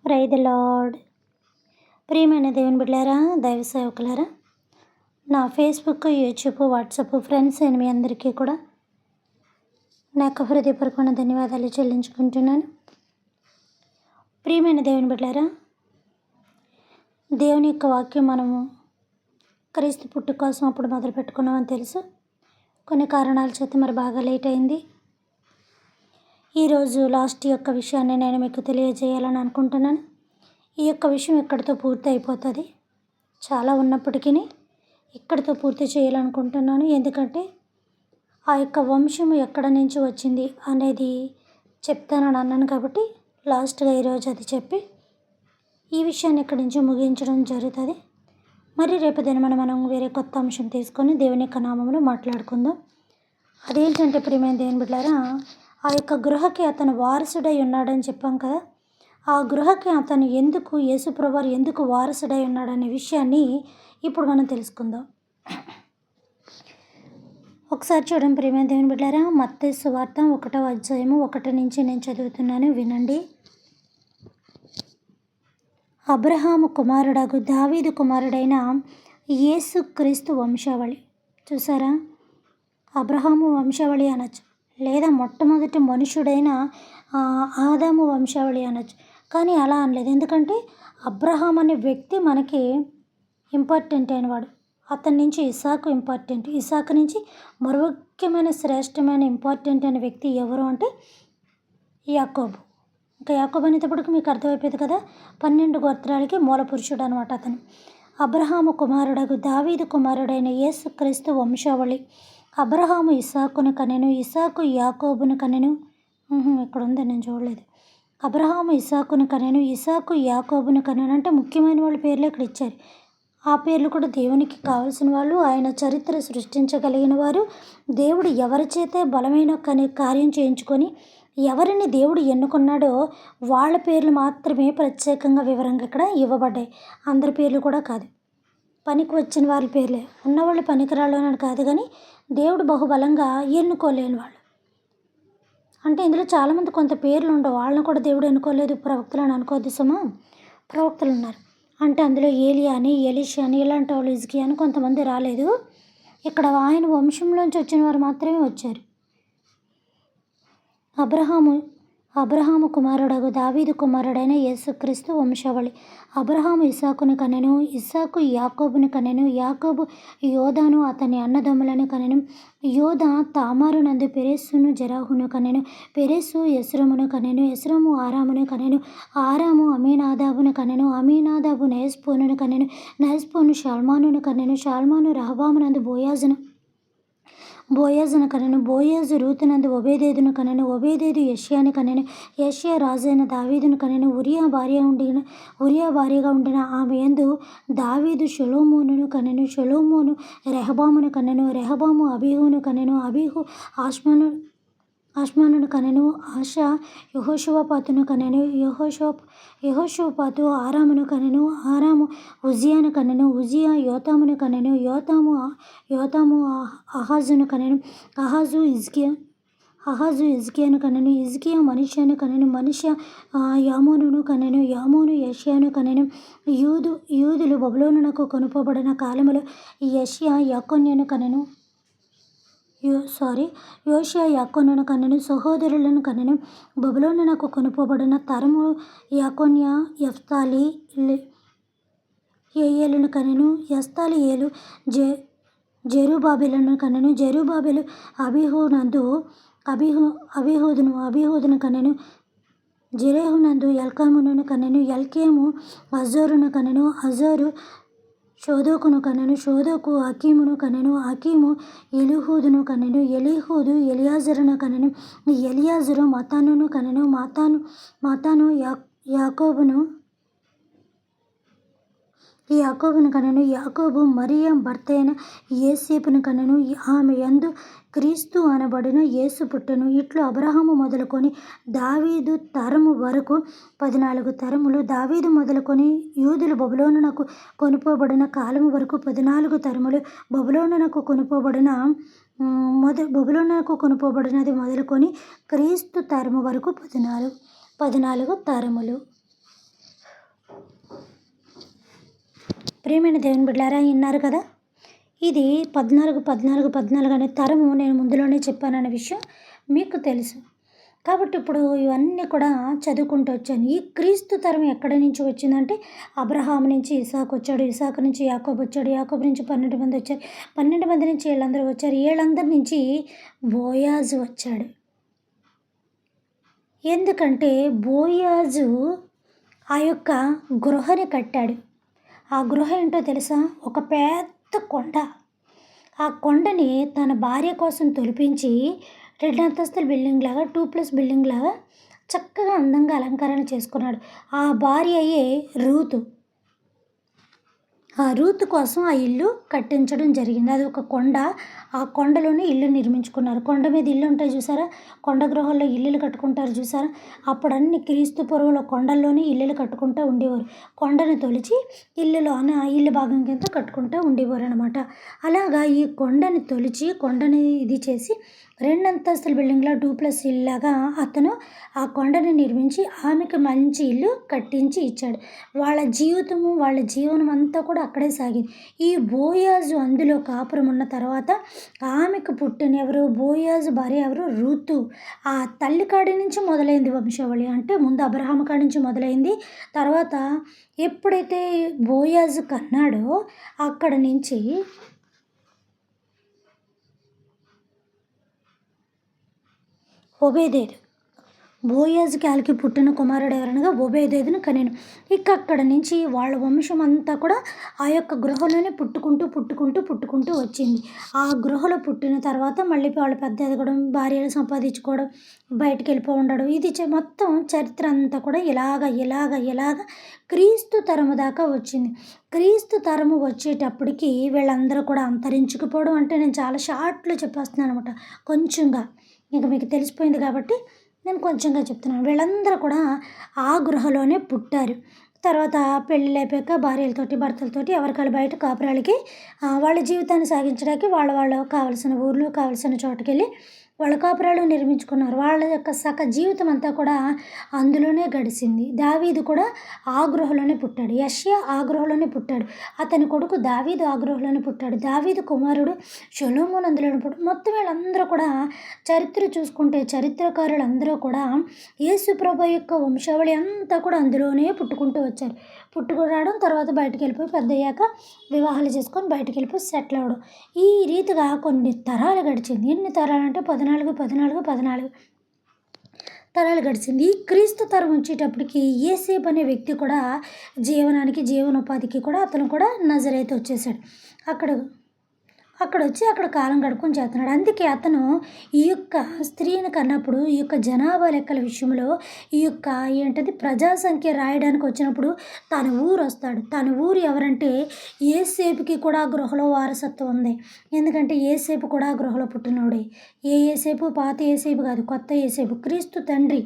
Praise the lord. ప్రియమైన దేవుని బిడ్డలారా, దైవ సేవకులారా, నా ఫేస్బుక్, యూట్యూబ్, వాట్సాప్ ఫ్రెండ్స్ అయిన మీ అందరికీ కూడా నా యొక్క హృదయపూర్వకమైన ధన్యవాదాలు చెల్లించుకుంటున్నాను. ప్రియమైన దేవుని బిడ్డలారా, దేవుని యొక్క వాక్యం మనము క్రీస్తు పుట్టు కోసం అప్పుడు మొదలు పెట్టుకున్నామని తెలుసు. కొన్ని కారణాల చేత మరి బాగా లేట్ అయింది. ఈరోజు లాస్ట్ యొక్క విషయాన్ని నేను మీకు తెలియజేయాలని అనుకుంటున్నాను. ఈ యొక్క విషయం ఇక్కడితో పూర్తి అయిపోతుంది. చాలా ఉన్నప్పటికీ ఇక్కడితో పూర్తి చేయాలనుకుంటున్నాను. ఎందుకంటే ఆ యొక్క వంశం ఎక్కడ నుంచి వచ్చింది అనేది చెప్తానని అన్నాను కాబట్టి లాస్ట్గా ఈరోజు అది చెప్పి ఈ విషయాన్ని ఇక్కడి నుంచి ముగించడం జరుగుతుంది. మరి రేపు దినమన మనం వేరే కొత్త అంశం తీసుకొని దేవుని యొక్క నామములో మాట్లాడుకుందాం. అదేంటంటే ప్రియమైన దేవుని బిడ్డలారా, ఆ యొక్క గృహకి అతను వారసుడై ఉన్నాడని చెప్పాం కదా. ఆ గృహకి అతను ఎందుకు, యేసుప్రభువారు ఎందుకు వారసుడై ఉన్నాడనే విషయాన్ని ఇప్పుడు మనం తెలుసుకుందాం. ఒకసారి చూడండి ప్రియమైన దేవుని బిడ్డలారా, మత్తయి సువార్త 1వ అధ్యాయము 1 నుంచి నేను చదువుతున్నాను, వినండి. అబ్రహాము కుమారుడగు దావీదు కుమారుడైన యేసుక్రీస్తు వంశావళి. చూసారా, అబ్రహాము వంశావళి అనొచ్చు, లేదా మొట్టమొదటి మనుషుడైన ఆదాము వంశావళి అనొచ్చు. కానీ అలా అనలేదు. ఎందుకంటే అబ్రహాం అనే వ్యక్తి మనకి ఇంపార్టెంట్ అయినవాడు. అతని నుంచి ఇసాకు ఇంపార్టెంట్. ఇసాకు నుంచి మరో ముఖ్యమైన శ్రేష్టమైన ఇంపార్టెంట్ అయిన వ్యక్తి ఎవరు అంటే యాకోబు. ఇంకా యాకోబు అనేటప్పటికి మీకు అర్థమైపోయింది కదా, 12 గోత్రాలకి మూల పురుషుడు అనమాట అతను. అబ్రహాము కుమారుడగు దావీదు కుమారుడైన యేసుక్రీస్తు వంశావళి. అబ్రహాము ఇసాకును కనెను, ఇసాకు యాకోబును కనెను. ఇక్కడ ఉంది, నేను చూడలేదు. అబ్రహాము ఇసాకును కనెను, ఇసాకు యాకోబును కనెను. అంటే ముఖ్యమైన వాళ్ళ పేర్లు ఇక్కడ ఇచ్చారు. ఆ పేర్లు కూడా దేవునికి కావలసిన వాళ్ళు, ఆయన చరిత్ర సృష్టించగలిగిన వారు. దేవుడు ఎవరి చేతే బలమైన కార్యం చేయించుకొని ఎవరిని దేవుడు ఎన్నుకున్నాడో వాళ్ళ పేర్లు మాత్రమే ప్రత్యేకంగా వివరంగా ఇక్కడ ఇవ్వబడ్డాయి. అందరి పేర్లు కూడా కాదు. పనికి వచ్చిన వాళ్ళ పేర్లే, ఉన్నవాళ్ళు పనికిరాళ్ళని కాదు, కానీ దేవుడు బహుబలంగా ఎన్నుకోలేని వాళ్ళు. అంటే ఇందులో చాలామంది కొంత పేర్లు ఉండవు, వాళ్ళని కూడా దేవుడు ఎన్నుకోలేదు. ప్రవక్తలు అని అనుకోవద్దు సుమా, ప్రవక్తలు ఉన్నారు. అంటే అందులో ఏలియా అని, ఎలీషా అని, ఇలాంటి వాళ్ళు, హిజ్కియా అని కొంతమంది రాలేదు. ఇక్కడ ఆయన వంశంలోంచి వచ్చిన వారు మాత్రమే వచ్చారు. అబ్రహాము కుమారుడగు దావీదు కుమారుడైన యేసుక్రీస్తు వంశావళి. అబ్రహాము ఇసాకును కనెను, ఇసాకు యాకోబును కనెను, యాకోబు యోదాను అతని అన్నదమ్ములను కనెను, యోదా తామారు నందు పెరెస్సును జెరహును కనెను, పెరెస్సు ఎస్రోమును కనెను, ఎస్రోము ఆరామును కనెను, ఆరాము అమీనాదాబును కనెను, అమీనాదాబు నయస్పోనును కనెను, నయస్పోను షాల్మానును కనెను, షాల్మాను రహబాము నందు బోయాజును కనెను, బోయాజు రూతునందు ఒబేదేదును కనెను, ఒబేదేదు యెషయాను కనెను, యెషయా రాజైన దావీదును కనెను, ఉరియా భార్యగా ఉండిన ఆమె యందు దావీదు షొలొమోనును కనెను, షొలొమోను రెహబామును కనెను, రెహబాము అబీహును కనెను, అబీహు ఆష్మానును కనెను, ఆషా యెహోషువపాతును కనెను, యెహోషువపాతు ఆరామును కనెను, ఆరాము ఉజ్జియాను కనెను, ఉజ్జియా యోతామును కనెను, యోతాము ఆహాజును కనెను, ఆహాజు హిజ్కియాను కనెను, హిజ్కియా మనిషియాను కనెను, మనిషియా యామోనును కనెను, యామోను యెషయాను కనెను. యూదులు బబులోనునకు కొనుపోబడిన కాలములో యెషయా యెకొన్యాను కనెను, యోషియా యాకోనును కనెను, సహోదరులను కనెను. బబులోనునకు కొనుపోబడిన తరము యాకోన్యా ఎఫ్తాలి ఏయేలును కనెను, ఎస్తాలియేలు జెరుబాబెలును కనెను, జెరుబాబెలు అబీహూదును కనెను, జెరేహునందు ఎల్కామును కనెను, ఎల్కేము అజోరును కనెను, అజోరు షోదోకును కనెను, షోదోకు అకీమును కనెను, అకీము ఎలీహూదును కనెను, ఎలీహూదు ఎలియాజరును కనెను, ఎలియాజరు మతానును కనెను, మతాను యాకోబును కనెను, యాకోబు మరియ భర్త అయిన యోసేపును కనెను, ఆమె యందు క్రీస్తు అనబడిన యేసు పుట్టెను. ఇట్లు అబ్రహాము మొదలుకొని దావీదు తరము వరకు 14 తరములు, దావీదు మొదలుకొని యూదులు బబులోనునకు కొనుపోబడిన కాలము వరకు 14 తరములు, బబులోనునకు కొనుపోబడినది మొదలుకొని క్రీస్తు తరము వరకు 14 తరములు. ప్రియమైన దేవుని బిడ్డలారా విన్నారు కదా, ఇది 14 అనే తరము నేను ముందులోనే చెప్పానన్న విషయం మీకు తెలుసు. కాబట్టి ఇప్పుడు ఇవన్నీ కూడా చదువుకుంటూ వచ్చాను. ఈ క్రీస్తు తరం ఎక్కడి నుంచి వచ్చిందంటే అబ్రహాము నుంచి ఇసాకు వచ్చాడు, ఇసాకు నుంచి యాకోబు వచ్చాడు, యాకోబు నుంచి 12 మంది వచ్చారు, 12 మంది నుంచి వీళ్ళందరూ వచ్చారు, వీళ్ళందరి నుంచి బోయాజు వచ్చాడు. ఎందుకంటే బోయాజు ఆ యొక్క గృహని కట్టాడు. ఆ గృహ ఏంటో తెలుసా? ఒక పెద్ద కొండ. ఆ కొండని తన భార్య కోసం తొలిపించి 2 అంతస్తుల బిల్డింగ్ లాగా 2+ బిల్డింగ్ లాగా చక్కగా అందంగా అలంకరణ చేసుకున్నాడు. ఆ భార్య అయ్యే రూతు. ఆ రూతు కోసం ఆ ఇల్లు కట్టించడం జరిగింది. అది ఒక కొండ. ఆ కొండలోనే ఇల్లు నిర్మించుకున్నారు. కొండ మీద ఇల్లు ఉంటాయి చూసారా? కొండ గృహాల్లో ఇల్లులు కట్టుకుంటారు చూసారా? అప్పుడు అన్ని క్రీస్తు పూర్వంలో కొండల్లోనే ఇల్లులు కట్టుకుంటూ ఉండేవారు. కొండను తొలిచి ఇల్లు భాగం కింద కట్టుకుంటూ ఉండేవారు అనమాట. అలాగా ఈ కొండని తొలిచి కొండని ఇది చేసి 2 అంతస్తుల బిల్డింగ్లో 2+ ఇల్లాగా అతను ఆ కొండని నిర్మించి ఆమెకు మంచి ఇల్లు కట్టించి ఇచ్చాడు. వాళ్ళ జీవితము వాళ్ళ జీవనం అంతా కూడా అక్కడే సాగింది. ఈ బోయాజు అందులో కాపురం ఉన్న తర్వాత ఆమెకు పుట్టిన ఎవరు? బోయాజు భార్య ఎవరు? రూతు. ఆ తల్లి కాడి నుంచి మొదలైంది వంశావళి. అంటే ముందు అబ్రహాము కాడి నుంచి మొదలైంది. తర్వాత ఎప్పుడైతే బోయాజు కన్నాడో అక్కడ నుంచి ఒబేదేదు. బోయాజుకి వాళ్ళకి పుట్టిన కుమారుడు ఎవరనగా ఒబేదేదును కనెను. ఇక అక్కడ నుంచి వాళ్ళ వంశం అంతా కూడా ఆ యొక్క గృహలోనే పుట్టుకుంటూ వచ్చింది. ఆ గృహలో పుట్టిన తర్వాత మళ్ళీ వాళ్ళు పెద్ద ఎదగడం, భార్యలు సంపాదించుకోవడం, బయటికి వెళ్ళిపో ఉండడం, ఇది మొత్తం చరిత్ర అంతా కూడా ఇలాగ క్రీస్తు తరము దాకా వచ్చింది. క్రీస్తు తరము వచ్చేటప్పటికి వీళ్ళందరూ కూడా అంతరించుకుపోవడం. అంటే నేను చాలా షార్ట్లో చెప్పేస్తున్నాను అనమాట. కొంచెంగా ఇంకా మీకు తెలిసిపోయింది కాబట్టి నేను కొంచెంగా చెప్తున్నాను. వీళ్ళందరూ కూడా ఆ గృహలోనే పుట్టారు. తర్వాత పెళ్ళిళ్ళు అయిపోయాక భార్యలతోటి భర్తలతోటి ఎవరికాళ్ళు బయట కాపురాలకి వాళ్ళ జీవితాన్ని సాగించడానికి వాళ్ళు కావలసిన ఊర్లు కావలసిన చోటుకెళ్ళి వాళ్ళ కాపురాలు నిర్మించుకున్నారు. వాళ్ళ యొక్క జీవితం అంతా కూడా అందులోనే గడిచింది. దావీదు కూడా ఆ గృహలోనే పుట్టాడు. యెషయా ఆ గృహలోనే పుట్టాడు. అతని కొడుకు దావీదు ఆ గృహలోనే పుట్టాడు. దావీదు కుమారుడు సొలొమోను అందులోనే పుట్టాడు. మొత్తం వీళ్ళందరూ కూడా చరిత్ర చూసుకుంటే చరిత్రకారులందరూ కూడా యేసు ప్రభు యొక్క వంశావళి అంతా కూడా అందులోనే పుట్టుకుంటూ వచ్చారు. పుట్టుకురావడం, తర్వాత బయటికి వెళ్ళిపోయి పెద్దయ్యాక వివాహాలు చేసుకొని బయటికి వెళ్ళిపోయి సెటిల్ అవ్వడం. ఈ రీతిగా కొన్ని తరాలు గడిచింది. ఎన్ని తరాలు అంటే 14 తరాలు గడిచింది. ఈ క్రీస్తు తరం వచ్చేటప్పటికి యేసేపు అనే వ్యక్తి కూడా జీవనోపాధికి కూడా అతను కూడా నజరేతు వచ్చేసాడు. అక్కడొచ్చి అక్కడ కాలం గడుపుకొని చేస్తున్నాడు. అందుకే అతను ఈ యొక్క స్త్రీని కన్నప్పుడు ఈ యొక్క జనాభా లెక్కల విషయంలో ఈ యొక్క ప్రజా సంఖ్య రాయడానికి వచ్చినప్పుడు తన ఊరు వస్తాడు. తన ఊరు ఎవరంటే యేసేపుకి కూడా గృహలో వారసత్వం ఉంది. ఎందుకంటే యేసేపు కూడా గృహలో పుట్టినోడే. యేసేపు పాత యేసేపు కాదు, కొత్త యేసేపు, క్రీస్తు తండ్రి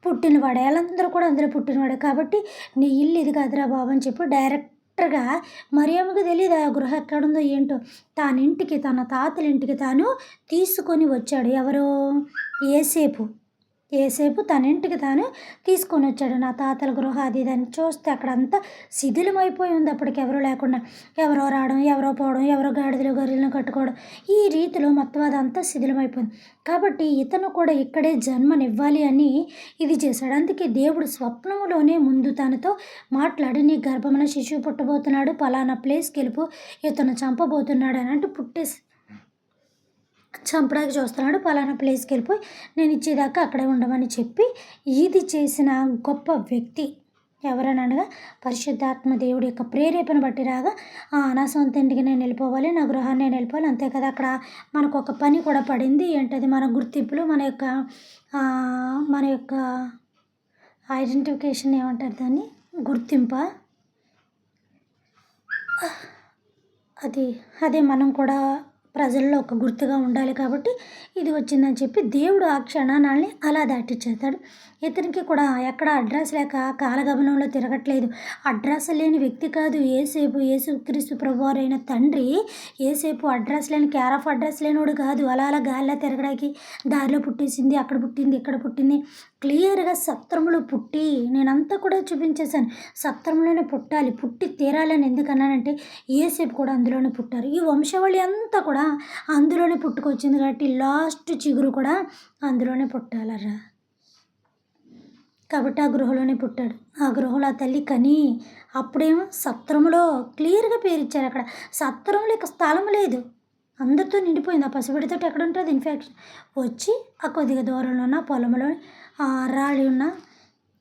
పుట్టినవాడే. వాళ్ళందరూ కూడా అందులో పుట్టినవాడే. కాబట్టి నీ ఇల్లు ఇది కాదురా బాబు అని చెప్పి డైరెక్ట్గా మరియమ్మకి తెలియదు ఆ గృహ ఎక్కడుందో ఏంటో. తన తాతల ఇంటికి తాను తీసుకొని వచ్చాడు. ఎవరు? యేసేపు తన ఇంటికి తాను తీసుకొని వచ్చాడు. నా తాతల గృహ అది ఇది అని చూస్తే అక్కడంతా శిథిలమైపోయి ఉంది. అప్పటికి ఎవరు లేకుండా ఎవరో రావడం, ఎవరో పోవడం, ఎవరో గాడిదలు గొర్రెలను కట్టుకోవడం, ఈ రీతిలో మొత్తం అదంతా శిథిలమైపోయింది. కాబట్టి ఇతను కూడా ఇక్కడే జన్మనివ్వాలి అని ఇది చేశాడు. అందుకే దేవుడు స్వప్నములోనే ముందు తనతో మాట్లాడి, నీ గర్భమున శిశువు పుట్టబోతున్నాడు, పలానా ప్లేస్కి వెళ్ళిపో, ఇతను చంపబోతున్నాడు అని అంటే చంపడానికి చూస్తున్నాడు, పలానా ప్లేస్కి వెళ్ళిపోయి నేను ఇచ్చేదాకా అక్కడే ఉండమని చెప్పి ఇది చేసిన గొప్ప వ్యక్తి ఎవరని అనగా పరిశుద్ధాత్మ దేవుడి యొక్క ప్రేరేపణ బట్టి రాగా నా సొంత ఇంటికి నేను వెళ్ళిపోవాలి, నా గృహాన్ని నేను వెళ్ళిపోవాలి. అంతే కదా, అక్కడ మనకు ఒక పని కూడా పడింది. ఏంటది? మన గుర్తింపులు, మన యొక్క ఐడెంటిఫికేషన్ ఏమంటారు దాన్ని? గుర్తింపా? అదే మనం కూడా ప్రజల్లో ఒక గుర్తుగా ఉండాలి కాబట్టి ఇది వచ్చిందని చెప్పి దేవుడు ఆ క్షణాన్ని అలా దాటిచ్చేస్తాడు. ఇతనికి కూడా ఎక్కడ అడ్రస్ లేక కాలగమనంలో తిరగట్లేదు. అడ్రస్ లేని వ్యక్తి కాదు యేసుక్రీస్తు ప్రభువారైన తండ్రి. ఏసేపు అడ్రస్ లేని కేర్ ఆఫ్ అడ్రస్ లేనివాడు కాదు. అలా అలా గాలిలో తిరగడానికి దారిలో పుట్టేసింది, అక్కడ పుట్టింది, ఇక్కడ పుట్టింది. క్లియర్గా సత్రములో పుట్టి నేనంతా కూడా చూపించేశాను. సత్రంలోనే పుట్టాలి, పుట్టి తీరాలని ఎందుకన్నానంటే ఏసేపు కూడా అందులోనే పుట్టారు. ఈ వంశావళి అంతా కూడా అందులోనే పుట్టుకొచ్చింది కాబట్టి లాస్ట్ చిగురు కూడా అందులోనే పుట్టాలరా. కాబట్టి ఆ గృహలోనే పుట్టాడు. ఆ గృహలో ఆ తల్లి కని అప్పుడేమో సత్రములో క్లియర్గా పేరిచ్చారు. అక్కడ సత్రంలో ఇక స్థలం లేదు, అందరితో నిండిపోయింది. ఆ పసిబిడ్డతో ఎక్కడ ఉంటుంది ఇన్ఫెక్షన్ వచ్చి ఆ కొద్దిగా దూరంలో ఉన్న పొలంలో ఆ రాళ్ళి ఉన్న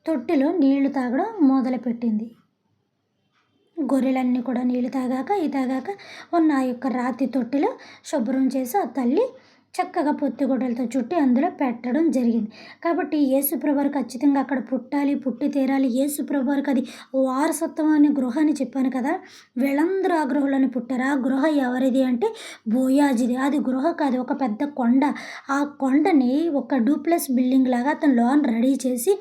తొట్టిలో నీళ్లు తాగడం మొదలుపెట్టింది. గొర్రెలన్నీ కూడా నీళ్ళు తాగాక ఉన్న ఆ యొక్క రాతి తొట్టిలో శుభ్రం చేసి ఆ తల్లి చక్కగా పొత్తిగుడ్డలతో చుట్టి అందులో పెట్టడం జరిగింది. కాబట్టి యేసుప్రభువారు ఖచ్చితంగా అక్కడ పుట్టాలి, పుట్టి తీరాలి. యేసుప్రభువారికి అది వారసత్వం అనే గృహ అని చెప్పాను కదా. వీళ్ళందరూ ఆ గృహలోనే పుట్టారు. ఆ గృహ ఎవరిది అంటే బోయాజిది. అది గృహ కాదు, ఒక పెద్ద కొండ. ఆ కొండని ఒక డూప్లెక్స్ బిల్డింగ్ లాగా అతను లోన్ రెడీ చేసి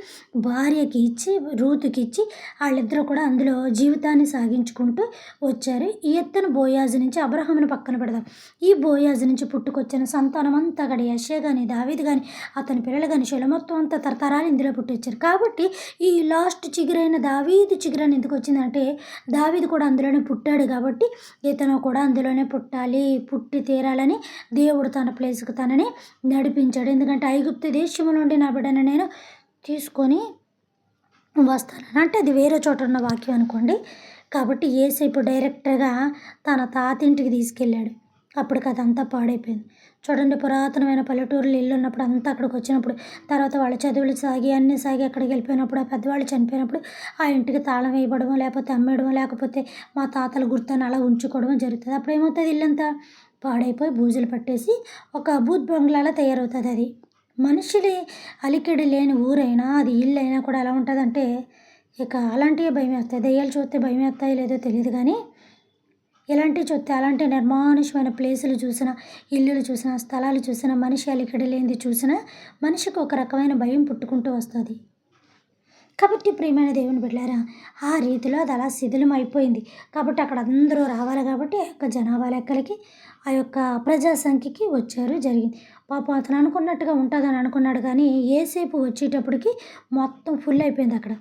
భార్యకి ఇచ్చి రూతుకి ఇచ్చి వాళ్ళిద్దరూ కూడా అందులో జీవితాన్ని సాగించుకుంటూ వచ్చారు. ఈ ఎత్తున బోయాజు నుంచి అబ్రహామును పక్కన పెడదాం. ఈ బోయాజు నుంచి పుట్టుకొచ్చిన సంతానం అంతా కూడా యెషయా కానీ దావీదు కానీ అతని పిల్లలు కానీ మొత్తం అంతా తరతరాలు ఇందులో పుట్టించారు. కాబట్టి ఈ లాస్ట్ చిగురైన దావీదు చిగురని ఎందుకు వచ్చిందంటే దావీదు కూడా అందులోనే పుట్టాడు కాబట్టి ఇతను కూడా అందులోనే పుట్టాలి, పుట్టి తీరాలని దేవుడు తన ప్లేస్కి తనని నడిపించాడు. ఎందుకంటే ఐగుప్తు దేశము నుండి నా బిడ్డను నేను తీసుకొని వస్తాను అంటే అది వేరే చోట ఉన్న వాక్యం అనుకోండి. కాబట్టి యేసేపు డైరెక్ట్గా తన తాతింటికి తీసుకెళ్ళాడు. అప్పటికి అదంతా పాడైపోయింది. చూడండి, పురాతనమైన పల్లెటూరులో ఇల్లు ఉన్నప్పుడు అంతా అక్కడికి వచ్చినప్పుడు తర్వాత వాళ్ళ చదువులు సాగి అన్నీ సాగి అక్కడికి వెళ్ళిపోయినప్పుడు ఆ పెద్దవాళ్ళు చనిపోయినప్పుడు ఆ ఇంటికి తాళం వేయబడమో లేకపోతే అమ్మేయడమో లేకపోతే మా తాతల గుర్తుని అలా ఉంచుకోవడమో జరుగుతుంది. అప్పుడు ఏమవుతుంది, ఇల్లంతా పాడైపోయి బూజులు పట్టేసి ఒక బూత్ బంగ్లాలా తయారవుతుంది. అది మనుషులు అలికిడి లేని ఊరైనా అది ఇల్లు అయినా కూడా ఎలా ఉంటుందంటే ఇక అలాంటివే భయం వేస్తాయి. దెయ్యాలు చూస్తే భయం వేస్తాయో లేదో తెలియదు కానీ ఎలాంటివి చూస్తే అలాంటి నిర్మానుషమైన ప్లేసులు చూసినా, ఇల్లులు చూసినా, స్థలాలు చూసినా, మనిషి అలికిడి లేనిది చూసినా మనిషికి ఒక రకమైన భయం పుట్టుకుంటూ వస్తుంది. కాబట్టి ప్రియమైన దేవుని బిడ్డలారా, ఆ రీతిలో అది అలా శిథిలం అయిపోయింది. కాబట్టి అక్కడ అందరూ రావాలి కాబట్టి ఆ యొక్క జనాభా లెక్కలకి ఆ యొక్క ప్రజా సంఖ్యకి వచ్చారు జరిగింది. పాపం అతను అనుకున్నట్టుగా ఉంటుందని అనుకున్నాడు కానీ ఏసేపు వచ్చేటప్పటికి మొత్తం ఫుల్ అయిపోయింది అక్కడ.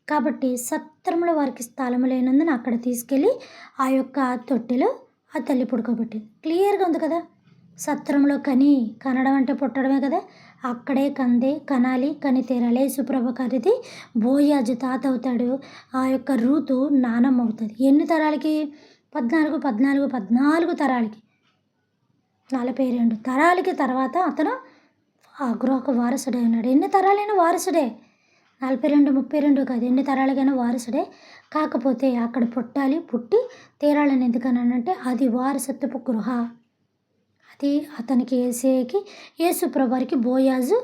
కాబట్టి సత్రంలో వారికి స్థలం లేనందున అక్కడ తీసుకెళ్ళి ఆ యొక్క తొట్టెలో ఆ తల్లి పడుకోబెట్టింది. క్లియర్గా ఉంది కదా. సత్రంలో కనడం అంటే పుట్టడమే కదా. అక్కడే కనాలి, కని తీరాలి. యేసుప్రభు గారిది బోయాజు తాత అవుతాడు. ఆ యొక్క రూతు నానమ్మ అవుతుంది. ఎన్ని తరాలకి? 14 తరాలకి, 42 తరాలకి తర్వాత అతను ఆ గృహకు వారసుడే ఉన్నాడు. ఎన్ని తరాలైనా వారసుడే, 42, 32 కాదు, ఎన్ని తరాలకైనా వారసుడే. కాకపోతే అక్కడ పుట్టాలి, పుట్టి తీరాలని ఎందుకనంటే అది వారసత్వపు గృహ. అది అతనికి యేసుప్రభువారికి బోయాజు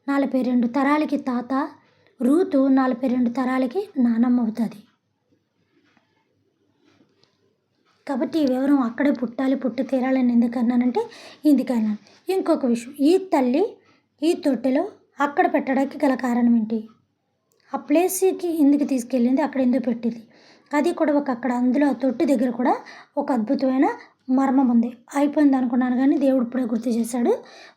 42 తరాలకి తాత, రూతు 42 తరాలకి నానమ్మ అవుతుంది. కాబట్టి ఈ వివరం అక్కడే పుట్టాలి, పుట్టి తీరాలని ఎందుకన్నానంటే ఇందుకన్నాను. ఇంకొక విషయం, ఈ తల్లి ఈ తొట్టెలో అక్కడ పెట్టడానికి గల కారణం ఏంటి? ఆ ప్లేస్కి ఎందుకు తీసుకెళ్ళింది, అక్కడ ఎందుకు పెట్టింది, అది కూడా అక్కడ అందులో ఆ తొట్టి దగ్గర కూడా ఒక అద్భుతమైన మర్మం ఉంది. అయిపోయింది అనుకున్నాను కానీ దేవుడు ఇప్పుడే గుర్తు చేశాడు,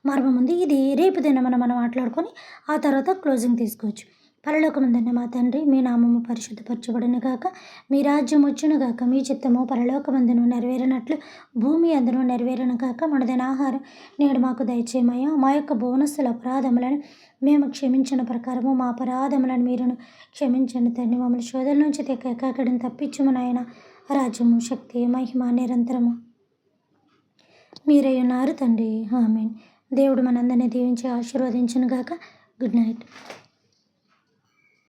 మర్మం ఉంది. ఇది రేపు దినమన మనం మాట్లాడుకొని ఆ తర్వాత క్లోజింగ్ తీసుకోవచ్చు. పరలోకమందున్న మా తండ్రి, మీ నామము పరిశుద్ధపరచబడును గాక, మీ రాజ్యం వచ్చును గాక, మీ చిత్తము పరలోకమందును నెరవేరినట్లు భూమి అందును నెరవేరును గాక. మనదైన ఆహారం నేడు మాకు దయచేయమయ్యా. మా యొక్క బోనస్సుల అపరాధములను మేము క్షమించిన ప్రకారము మా అపరాధములను మీరును క్షమించండి తండ్రి. మమ్మల్ని శోధన నుంచి ఎక్కడిని తప్పించుము నాయన. రాజ్యము, శక్తి, మహిమ నిరంతరము మీరై ఉన్నారు తండ్రి. ఆమేన్. దేవుడు మనందరినీ దీవించి ఆశీర్వదించును గాక. Good night.